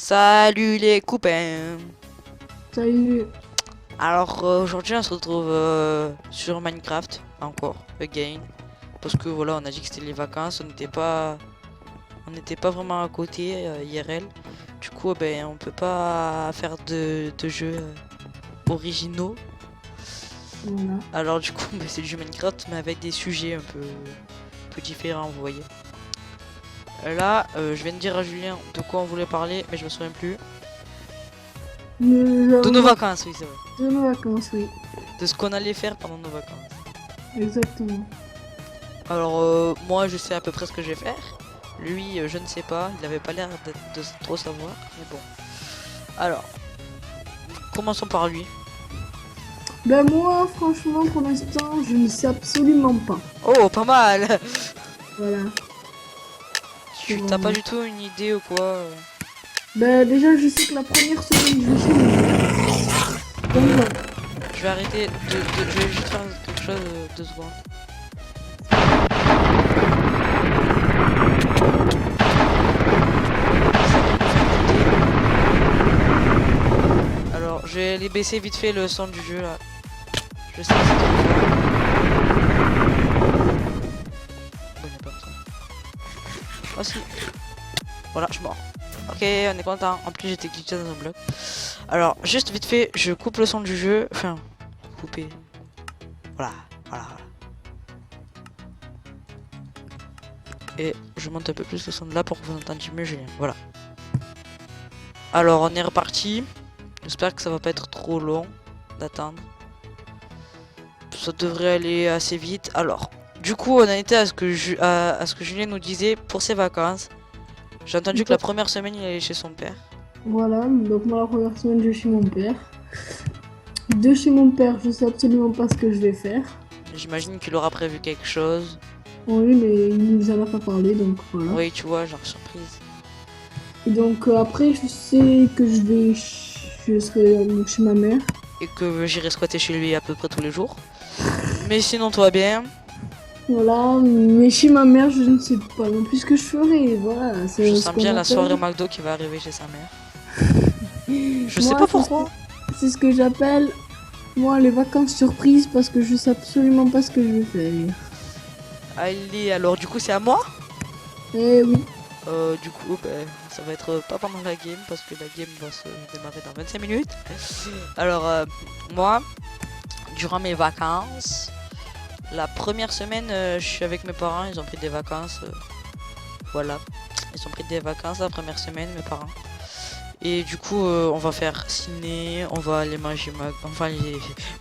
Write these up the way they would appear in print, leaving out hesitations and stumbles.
Salut les copains. Salut. Alors aujourd'hui on se retrouve sur Minecraft encore again parce que voilà on a dit que c'était les vacances, on n'était pas vraiment à côté IRL. Du coup ben on peut pas faire de jeux originaux. Voilà. Alors du coup ben, c'est du jeu Minecraft mais avec des sujets un peu différents, vous voyez. Là je viens de dire à Julien de quoi on voulait parler mais je me souviens plus. Nous De nos avons vacances, oui c'est vrai. de nos vacances, oui. De ce qu'on allait faire pendant nos vacances. Exactement. Alors moi je sais à peu près ce que je vais faire. Lui je ne sais pas, il avait pas l'air de trop savoir, mais bon. Alors, commençons par lui. Ben moi, franchement, pour l'instant, je ne sais absolument pas. Oh, pas mal. Voilà. Tu t'as pas du tout une idée ou quoi Ben déjà, je sais que la première semaine, je vais chez mon père. Donc voilà. Je vais arrêter je vais juste faire quelque chose 2 secondes. Alors, je vais les baisser vite fait le son du jeu là. Je sais que c'est trop fort. Bon, il est pas comme ça. Oh si. Voilà, je suis mort. Ok, on est content. En plus, j'étais glitché dans un bloc. Alors, juste vite fait, je coupe le son du jeu. Enfin, couper. Voilà, voilà, voilà. Et je monte un peu plus le son de là pour que vous entendiez mieux Julien. Voilà. Alors, on est reparti. J'espère que ça va pas être trop long d'attendre. Ça devrait aller assez vite. Alors, du coup, on a été à ce que, à ce que Julien nous disait pour ses vacances. J'ai entendu que la première semaine, il allait chez son père. Voilà. Donc moi, la première semaine, je vais chez mon père. De chez mon père, je sais absolument pas ce que je vais faire. J'imagine qu'il aura prévu quelque chose. Oui, mais il nous en a pas parlé, donc voilà. Oui, tu vois, genre surprise. Et donc après, je sais que je serai chez ma mère. Et que j'irai squatter chez lui à peu près tous les jours. Mais sinon, tout va bien. Voilà, mais chez ma mère, je ne sais pas non plus ce que je ferai. Voilà, c'est Je ce sens qu'on bien la appelle- soirée McDo qui va arriver chez sa mère. Je sais Moi, pas pourquoi. c'est ce que j'appelle, moi, les vacances surprises parce que je sais absolument pas ce que je vais faire. Allez, alors du coup, c'est à moi. Eh oui, Du coup, ben, ça va être pas pendant la game parce que la game va se démarrer dans 25 minutes. Alors, moi, durant mes vacances, la première semaine, je suis avec mes parents, ils ont pris des vacances. Voilà, ils ont pris des vacances la première semaine, mes parents. Et du coup, on va faire ciné, on va aller manger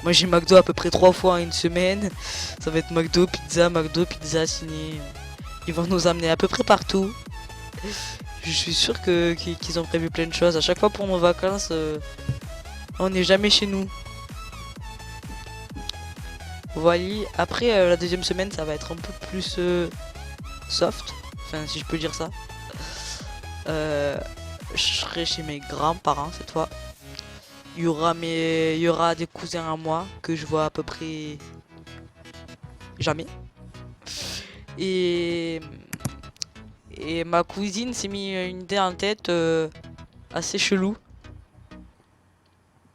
manger McDo à peu près 3 fois en une semaine. Ça va être McDo, pizza, ciné. Ils vont nous amener à peu près partout. Je suis sûr qu'ils ont prévu plein de choses. À chaque fois pour nos vacances, on n'est jamais chez nous. Voilà. Après, la deuxième semaine, ça va être un peu plus soft. Enfin, si je peux dire ça. Je serai chez mes grands-parents cette fois. Il y aura des cousins à moi que je vois à peu près jamais. Et ma cousine s'est mis une idée en tête assez chelou.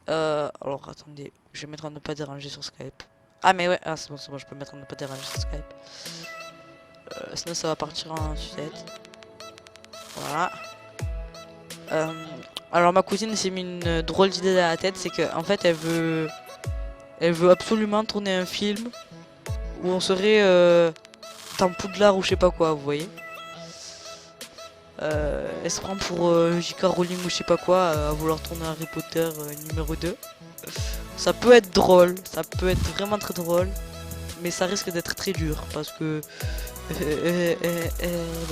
Alors attendez, je vais mettre en ne pas déranger sur Skype. Ah mais ouais, ah, c'est bon, je peux mettre en ne pas déranger sur Skype. Sinon ça va partir en sucette. Voilà. Alors ma cousine s'est mis une drôle d'idée dans la tête, c'est que en fait elle veut absolument tourner un film où on serait dans Poudlard ou je sais pas quoi, vous voyez. Elle se prend pour J.K. Rowling ou je sais pas quoi à vouloir tourner Harry Potter numéro 2. Ça peut être drôle, ça peut être vraiment très drôle, mais ça risque d'être très dur parce que elle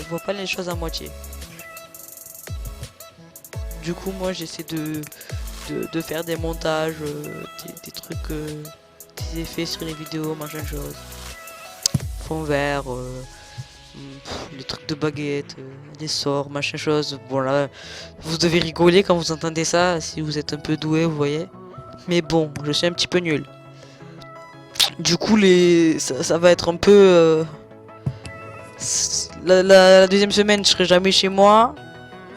voit pas les choses à moitié. Du coup moi j'essaie de faire des montages, des trucs, des effets sur les vidéos, machin chose. Fond vert, les trucs de baguette, des sorts, machin chose. Bon là, vous devez rigoler quand vous entendez ça, si vous êtes un peu doué, vous voyez. Mais bon, je suis un petit peu nul. Du coup, ça va être un peu... la deuxième semaine, je serai jamais chez moi.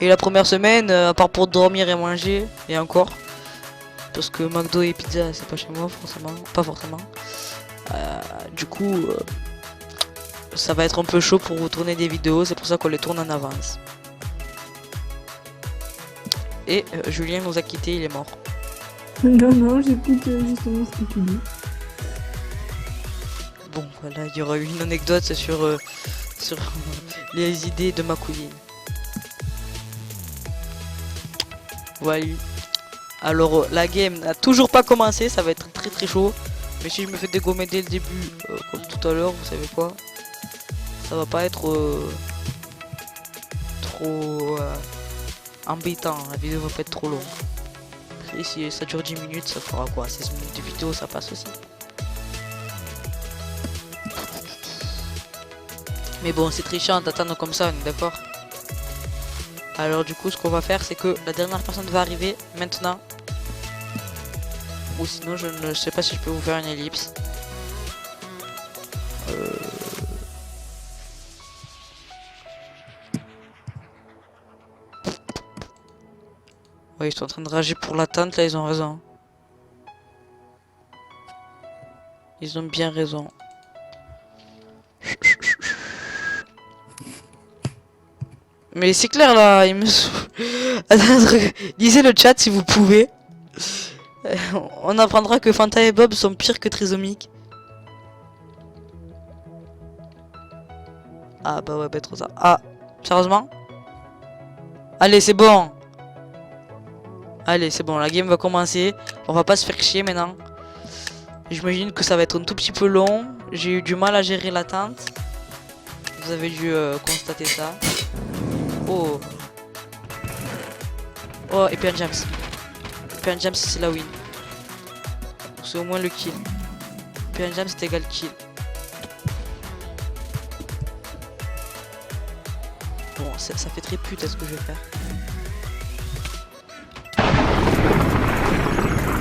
Et la première semaine, à part pour dormir et manger, et encore. Parce que McDo et pizza, c'est pas chez moi, forcément. Pas forcément. Du coup, ça va être un peu chaud pour vous tourner des vidéos. C'est pour ça qu'on les tourne en avance. Et Julien nous a quittés, il est mort. Non, non, j'écoute justement ce que tu dis. Bon, voilà, il y aura une anecdote sur les idées de ma cousine. Voilà. Alors, la game n'a toujours pas commencé, ça va être très très chaud. Mais si je me fais dégommer dès le début, comme tout à l'heure, vous savez quoi, ça va pas être trop embêtant, la vidéo va pas être trop longue. Et si ça dure 10 minutes, ça fera quoi, 16 minutes de vidéo, ça passe aussi. Mais bon, c'est trichant d'attendre comme ça, on est d'accord. Alors du coup, ce qu'on va faire, c'est que la dernière personne va arriver maintenant. Ou sinon, je ne sais pas si je peux vous faire une ellipse. Ouais, ils sont en train de rager pour l'attente, là, ils ont raison. Ils ont bien raison. Mais c'est clair là, il me saoule. Lisez le chat si vous pouvez. On apprendra que Fanta et Bob sont pires que Trisomique. Ah bah ouais, bah trop ça. Ah, sérieusement? Allez, c'est bon. Allez, c'est bon, la game va commencer. On va pas se faire chier maintenant. J'imagine que ça va être un tout petit peu long. J'ai eu du mal à gérer l'attente. Vous avez dû constater ça. Oh. Oh, et puis un James. Puis un James, c'est la win. C'est au moins le kill. Puis un James, c'est égal kill. Bon, ça fait très pute à ce que je vais faire.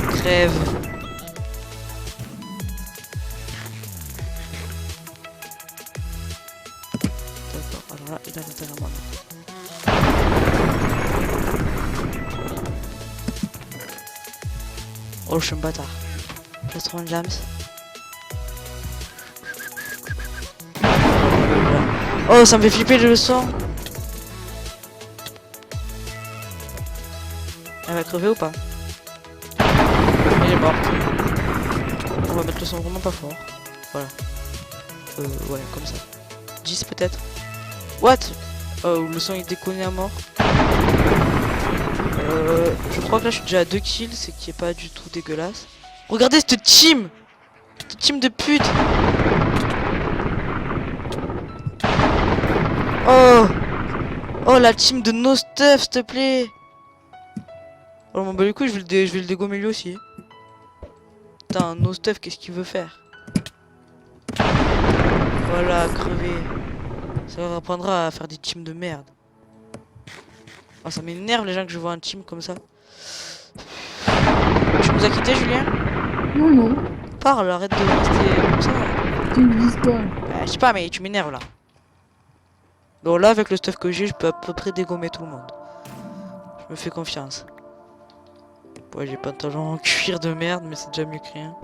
Crève. D'accord, alors là, il a l'intérêt à moi. Oh, je suis un bâtard. Place 30 James. Oh, ça me fait flipper le son. Elle va crever ou pas? Elle est morte. On va mettre le son vraiment pas fort. Voilà. Ouais, comme ça. 10 peut-être. What? Oh, le son il déconne à mort. Je crois que là je suis déjà à 2 kills, c'est qui est pas du tout dégueulasse. Regardez cette team! Cette team de pute! Oh! Oh la team de no stuff, s'il te plaît! Oh mon bah du coup je vais le dégommer lui aussi. Putain, no stuff, qu'est-ce qu'il veut faire? Voilà, crevé. Ça leur apprendra à faire des teams de merde. Oh, ça m'énerve les gens que je vois un team comme ça. Tu nous as quitté, Julien? Non, non, Parle, arrête de rester comme ça. tu me dis pas. Je sais pas, mais tu m'énerves là. Bon, là, avec le stuff que j'ai, je peux à peu près dégommer tout le monde. Je me fais confiance. Ouais, j'ai pas de talent en cuir de merde, mais c'est déjà mieux que rien.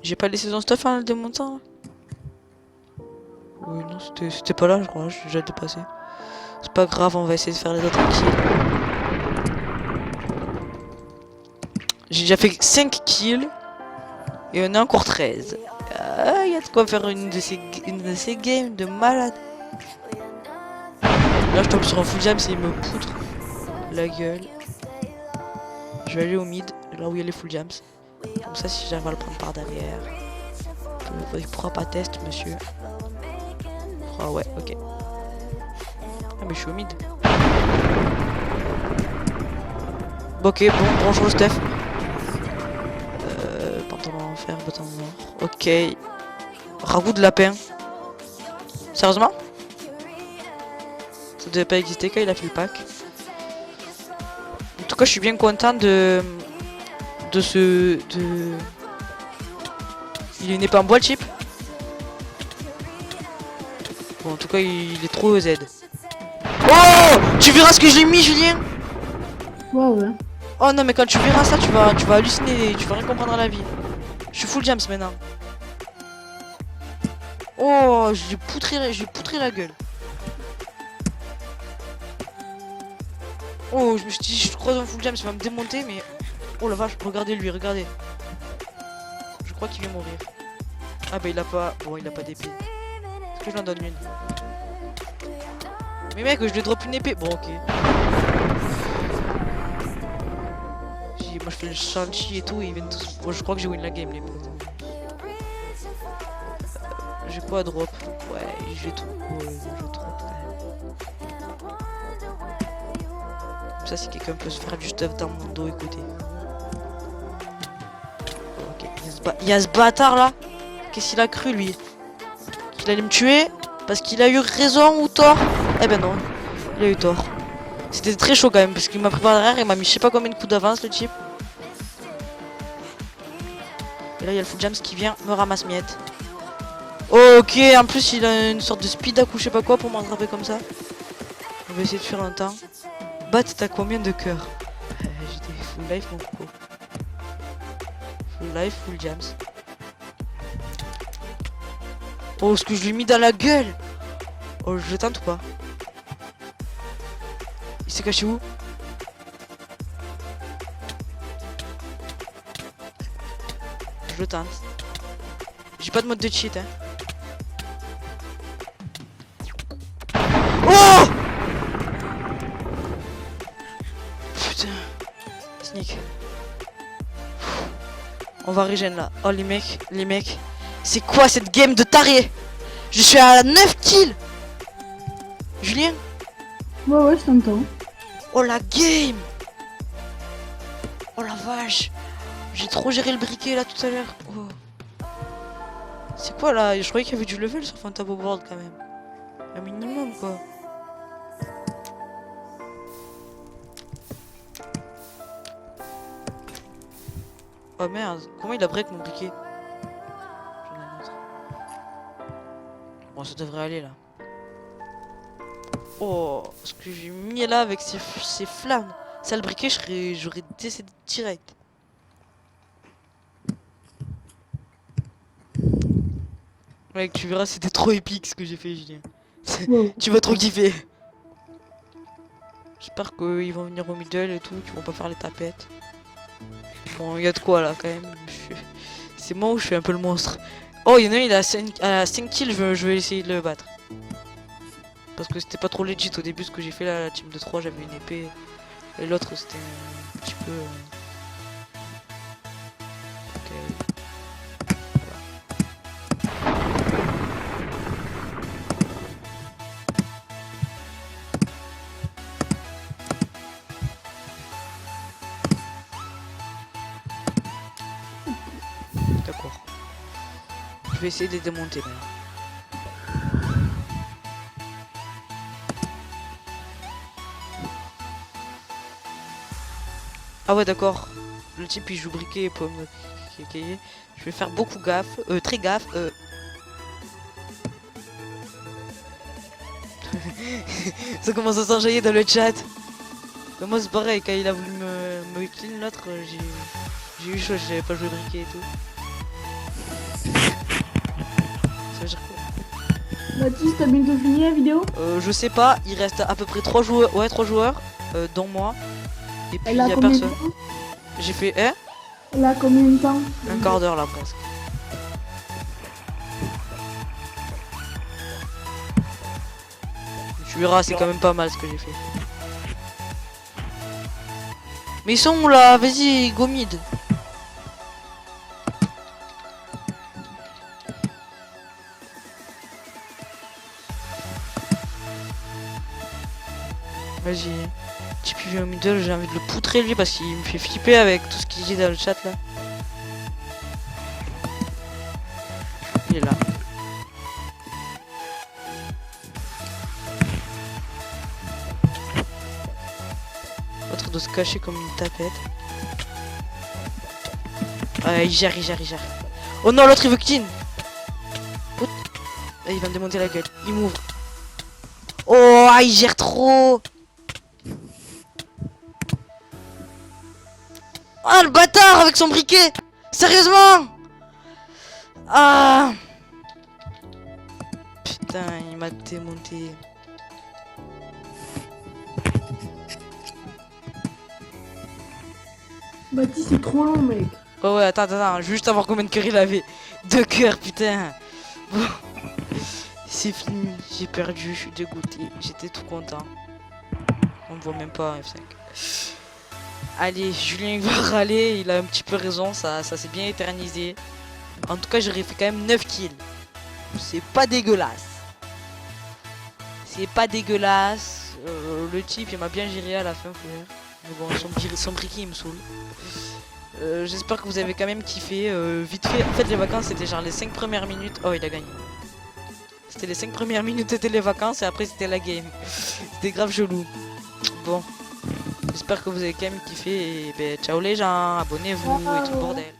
J'ai pas laissé son stuff en le démontant. Oui, non, c'était pas là, je crois, j'ai déjà dépassé. C'est pas grave, on va essayer de faire les autres kills. J'ai déjà fait 5 kills. Et on est encore 13. Ah, il y a de quoi faire une de ces games de malade. Là, je tombe sur un full jam, c'est il me poutre la gueule. Je vais aller au mid, là où il y a les full jams. Comme ça, si j'arrive à le prendre par derrière. Il pourra pas test, monsieur. Ah ouais, ok. Ah, mais je suis au mid. Bon, ok, bon, bonjour Steph. Pantalon en fer, bâton noir. Ok. Ragoût de lapin. Sérieusement? Ça devait pas exister quand il a fait le pack. En tout cas, je suis bien content de ce... Il est une épée en bois, le chip. Bon, en tout cas, il est trop Z. Oh, tu verras ce que j'ai mis, Julien. Ouais. Oh non, mais quand tu verras ça, tu vas halluciner, tu vas rien comprendre à la vie. Je suis full James maintenant. Oh, je lui ai poutré la gueule. Oh, je me suis dit, je croise un full James, il va me démonter, mais... Oh la vache, regardez lui, regardez. Je crois qu'il va mourir. Ah bah il a pas... Bon, il a pas d'épée. Est-ce que je lui en donne une? Mais mec, je lui drop une épée. Bon, ok. Moi je fais le Shang-Chi et tout, et ils viennent tous... Bon, je crois que j'ai win la game, les potes. J'ai quoi à drop? Ouais, j'ai tout. Ouais, j'ai trop. Ça, si quelqu'un peut se faire du stuff dans mon dos, écoutez. Ok, il y a ce bâtard là. Qu'est-ce qu'il a cru lui? Qu'il allait me tuer? Parce qu'il a eu raison ou tort? Eh ben non, il a eu tort. C'était très chaud quand même, parce qu'il m'a pris par derrière, il m'a mis je sais pas combien de coups d'avance le type. Et là il y a le full James qui vient me ramasse miette. Ok, en plus il a une sorte de speed up ou je sais pas quoi pour m'attraper comme ça. On va essayer de faire un temps. Bat, t'as combien de cœurs? J'étais full life mon coco. Full life, full James. Oh, ce que je lui ai mis dans la gueule! Oh, je le tente ou pas? Il s'est caché où? Je le tente. J'ai pas de mode de cheat, hein. Oh! Putain. Sneak. On va régène là. Oh les mecs. C'est quoi cette game de taré? Je suis à 9 kills. Julien? Ouais, je t'entends. Oh la game. Oh la vache. J'ai trop géré le briquet là tout à l'heure. Oh. C'est quoi là? Je croyais qu'il y avait du level sur Fantabo Board quand même. Un minimum quoi. Oh merde, comment il a break mon briquet? Bon, ça devrait aller là. Oh, ce que j'ai mis là avec ces flammes. Ça, le briquet, j'aurais décédé direct. Mec, tu verras, c'était trop épique ce que j'ai fait, Julien. Ouais. Tu vas trop kiffer. J'espère qu'ils vont venir au middle et tout, qu'ils vont pas faire les tapettes. Bon, il y a de quoi là quand même. C'est moi où je suis un peu le monstre. Oh, il y en a un, il a 5 kills, je vais essayer de le battre. Parce que c'était pas trop legit au début ce que j'ai fait là, la team de 3, j'avais une épée. Et l'autre c'était un petit peu... Ok. D'accord. Je vais essayer de les démonter maintenant. Ah ouais d'accord. Le type il joue briquet et pomme. Je vais faire beaucoup gaffe. Très gaffe. Ça commence à s'enjailler dans le chat. Mais moi c'est pareil, quand il a voulu me clean l'autre, j'ai eu chaud, j'avais pas joué briquet et tout. Ça veut dire quoi? Baptiste, t'as bientôt fini la vidéo? Je sais pas, il reste à peu près 3 joueurs. Ouais, 3 joueurs, dont moi. Et puis il y a personne. J'ai fait Elle a combien de temps? un quart d'heure là presque. Tu verras, c'est quand même pas mal ce que j'ai fait. Mais ils sont où là? Vas-y, go mid. Vas-y. Type il vient au middle, j'ai envie de le poutrer lui parce qu'il me fait flipper avec tout ce qu'il dit dans le chat là. Il est là. L'autre doit se cacher comme une tapette. Il gère. Oh non, l'autre il veut clean. Il va me démonter la gueule. Il m'ouvre. Oh Oh, il gère trop. Ah, le bâtard avec son briquet. Sérieusement. Ah. Putain, il m'a démonté. Baptiste, c'est trop long, mec. Oh ouais, attends, juste savoir combien de cœurs il avait. 2 cœurs, putain. Bon. C'est fini, j'ai perdu, je suis dégoûté. J'étais tout content. On me voit même pas F5. Allez, Julien il va râler, il a un petit peu raison, ça s'est bien éternisé. En tout cas, j'aurais fait quand même 9 kills. C'est pas dégueulasse. C'est pas dégueulasse. Le type, il m'a bien géré à la fin, frère. Mais bon, son briquet, il me saoule. J'espère que vous avez quand même kiffé. Vite fait, en fait, les vacances, c'était genre les 5 premières minutes. Oh, il a gagné. C'était les 5 premières minutes, c'était les vacances, et après, c'était la game. C'était grave chelou. Bon. J'espère que vous avez quand même kiffé. Et ben, ciao les gens, abonnez-vous et tout le bordel.